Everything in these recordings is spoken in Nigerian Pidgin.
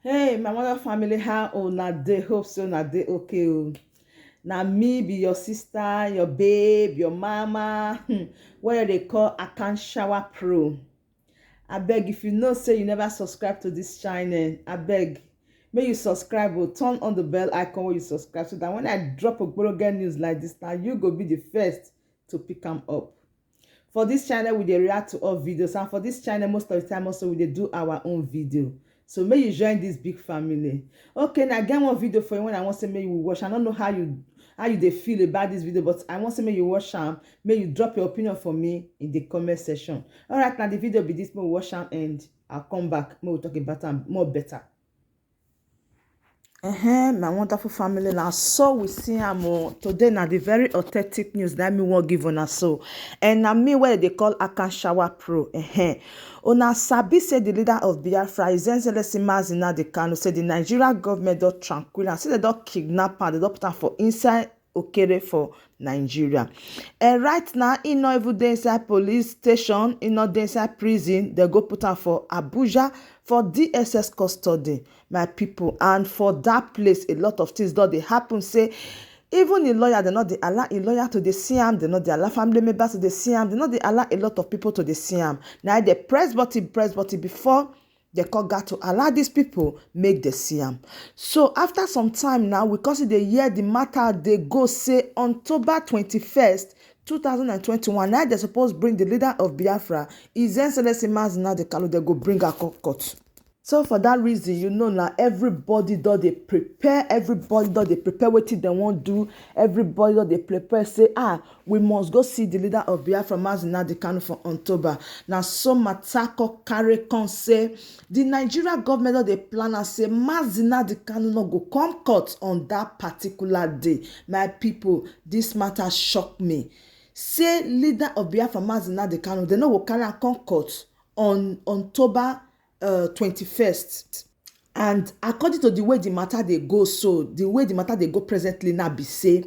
Hey, my mother family, how una dey? Hope so una dey okay. Oh. Na me be your sister, your babe, your mama, what they call Akan Shower Pro. Abeg, if you know say you never subscribe to this channel, abeg, make you subscribe or turn on the bell icon when you subscribe so that when I drop a ogbonge news like this, now you go be the first to pick them up. For this channel, we dey react to all videos, and for this channel, most of the time also we dey do our own video. So make you join this big family. Okay, now get one video for you when I want to say make you watch. I don't know how you dey feel about this video, but I want to make you watch am. Make you drop your opinion for me in the comment section. All right, now the video be this. Make we watch am and I'll come back. Make we talk about am more better. My wonderful family, now so we see am today. Now the very authentic news that me wan give una so, and na me wey they call Akan Shower Pro. Una sabi say the leader of Biafra, His Excellency Mazi Nnamdi Kanu, say the Nigeria government don tranquil and say they don kidnap am, they don put am for inside Okere for Nigeria. And right now, e no even dey inside police station, e no dey inside prison. They go put am for Abuja for DSS custody, my people. And for that place, a lot of things don dey happen. Say even a lawyer, they not dey allow a lawyer to dey see am, they not dey allow family members to dey see am, they not dey allow a lot of people to dey see am. Now they press button before the court got to allow these people make the see am. So after some time now, we consider the year the matter they go say October 21st 2021. Now they suppose bring the leader of Biafra, His Excellency Mazi Nnamdi Kanu. They go bring her court. So for that reason, you know, now everybody does they prepare, wetin they want do, everybody does they prepare, say, we must go see the leader of Biafra, Mazi Nnamdi Kanu, for October. Now so Matako carry con say the Nigeria government does they plan and say Mazi Nnamdi Kanu no go come court on that particular day. My people, this matter shocked me. Say leader of Biafra, Mazi Nnamdi Kanu, they no go carry am come court on October 21st. And according to the way the matter they go, so the way the matter they go presently now be say,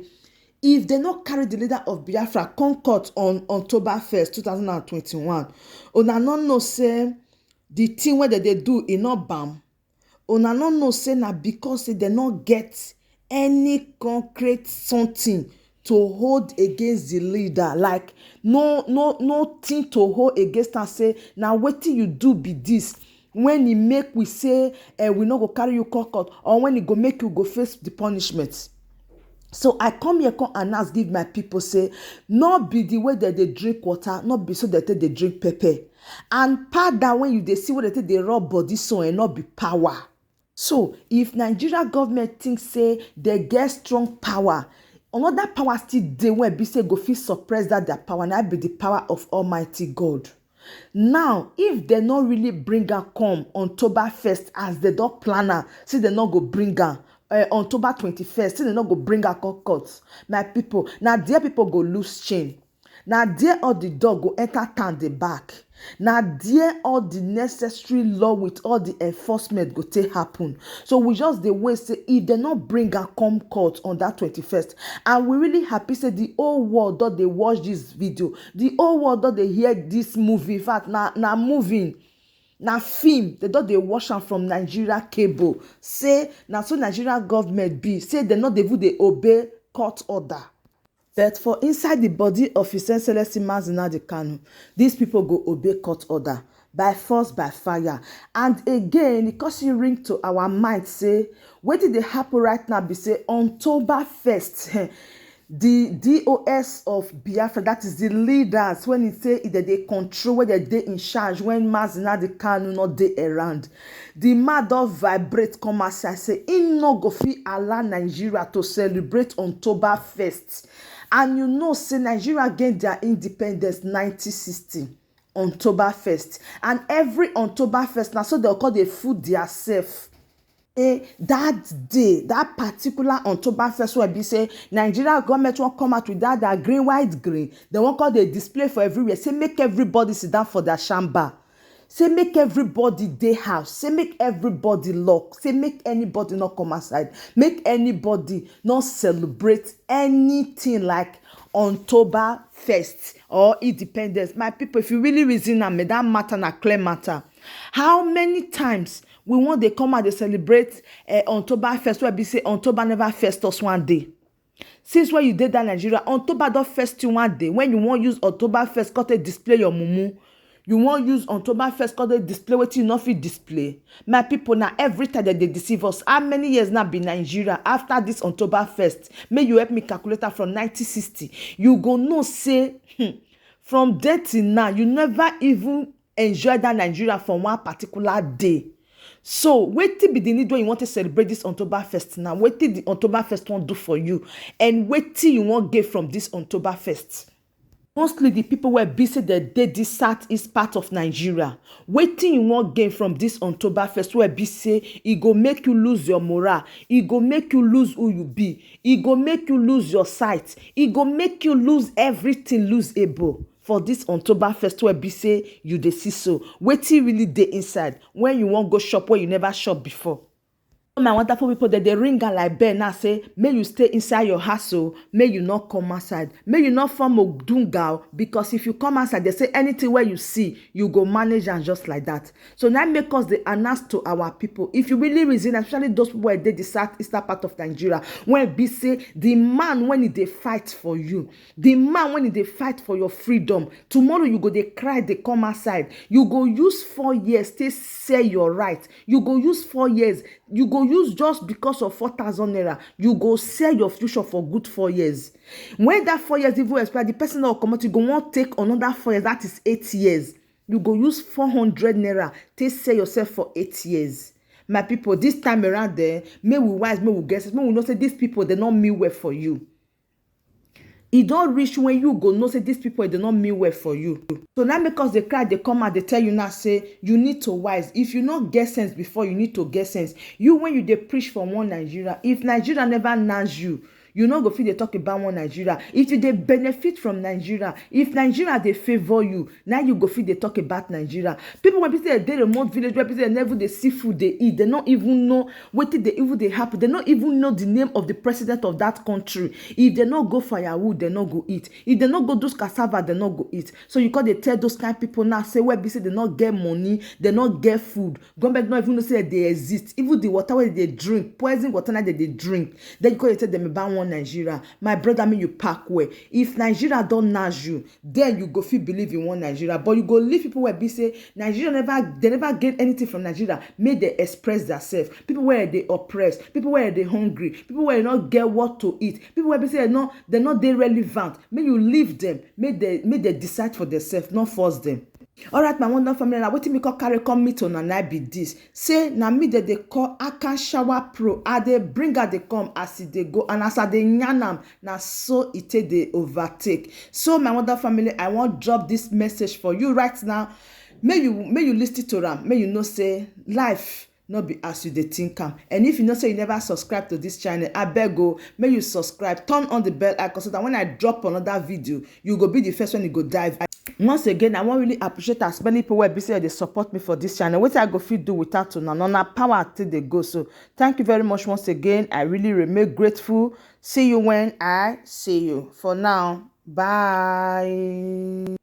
if they not carry the leader of Biafra come court on October 1st 2021, una no know say the thing wey they do e no bam. Una no know say na because say they not get any concrete something to hold against the leader. Like no thing to hold against am. Say now wetin you do be this, when he make we say we no go carry you court, or when he go make you go face the punishment. So I come here come announce give my people, say not be the way that they drink water, not be so that they drink pepper, and part that when you they see what they rub body so, and not be power. So if Nigeria government thinks say they get strong power, another power still dey wey be say go fit suppress that their power, na be the power of Almighty God. Now if they not really bring her come October 1st as they don plan her, say they not go bring her October 21st, say they not go bring her court, my people, now there people go lose chain. Now there all the dog go enter town the back. Now there all the necessary law with all the enforcement go take happen. So we just the way say if they not bring her come court on that 21st, and we really happy say the whole world that they watch this video, the whole world that they hear this movie. In fact, now moving. Na film they don dey watch am from Nigeria cable. Say na so Nigeria government be, say they no dey even dey obey court order. But for inside the body of His Excellency Mazi Nnamdi Kanu, these people go obey court order by force, by fire. And again, because e ring to our mind, say wetin dey happen right now be say October 1st, the DOS of Biafra, that is the leaders, when it say that they control, when they in charge, when Mazi Nnamdi Kanu not dey around, the man don vibrate come outside say he no go fit allow Nigeria to celebrate October 1st. And you know say Nigeria gain their independence 1960 October 1st, and every October 1st now so they call the food their self. That day, that particular October 1st, where be say Nigeria government won't come out with that green, white, green. They won't call the display for everywhere. Say make everybody sit down for their shamba. Say make everybody dey house. Say make everybody lock. Say make anybody not come outside. Make anybody not celebrate anything like October 1st or independence. My people, if you really reason am, that matter na clear matter. How many times we want they come and they celebrate October first, where be say October never first us one day. Since when you did that Nigeria, October don't first you one day. When you want use October first, got to display your mumu. You won't use October first because they display what you not fit display. My people now every time that they deceive us. How many years now be Nigeria after this October first? May you help me calculate from 1960. You go no say from then till now you never even enjoy that Nigeria from one particular day. So wetin be the need when you want to celebrate this October first now? Wetin the October first won't do for you, and wetin you won't get from this October first? Mostly the people were busy that this southeast part of Nigeria. Wetin you wan gain from this October first wey be say e go make you lose your morale, e go make you lose who you be, e go make you lose your sight, e go make you lose everything losable for this October first wey be say you dey see so. Wetin really dey inside when you wan go shop where you never shop before? My wonderful people that they ring am like bell now say may you stay inside your house, may you not come outside, may you not form Odunga, because if you come outside they say anything where you see you go manage and just like that. So now make us the announce to our people, if you really reason, especially those people who dey the southeastern part of Nigeria, when be say the man when they fight for you, the man when they fight for your freedom, tomorrow you go they cry, they come outside, you go use 4 years to say your right, you go use 4 years, you go use just because of 4,000 naira, you go sell your future for good 4 years. When that 4 years even expire, the person that will come out, you go want take another 4 years, that is 8 years. You go use 400 naira to sell yourself for 8 years. My people, this time around there, may we wise, may we guess, may we know say these people, they not mean well for you. E don't reach when you go know say these people they not mean well for you. So now because they cry, they come and they tell you now say you need to wise. If you not get sense before, you need to get sense. You when you they preach for one Nigeria, if Nigeria never knows you no go fit dey talk about one Nigeria. If you dey benefit from Nigeria, if Nigeria dey favor you, now you go fit dey talk about Nigeria. People when people say dey remote village where people never dey see food they eat, they not even know wetin dey even dey happen. They not even know the name of the president of that country. If they not go firewood, they not go eat. If they not go those cassava, they not go eat. So you can they tell those kind of people now say where be say they not get money, they not get food. Government not even know say they exist. Even the water where they drink, poison water now they drink. Then you can tell them about one Nigeria. My brother, me you pack where if Nigeria don't nurse you, then you go feel believe in one Nigeria. But you go leave people where be say Nigeria never get anything from Nigeria. May they express themselves. People where they oppressed, people where they hungry, people where they not get what to eat, people where be say they're not they relevant. May you leave them. May they decide for themselves, not force them. All right, my wonderful family. Now, what me call carry come meet on and I be this. Say now me that they call Akan Shower Pro. I they bring her they come as they go and as they nyanam now so it they overtake. So my wonderful family, I want drop this message for you right now. May you listen to them. May you know say life not be as you dey think am. And if you know say you never subscribe to this channel, I beg go may you subscribe, turn on the bell icon so that when I drop another video, you go be the first one you go dive. Once again, I want really appreciate as many people where be say they support me for this channel. What I go fit do without to na power till they go. So thank you very much once again. I really remain grateful. See you when I see you. For now, bye.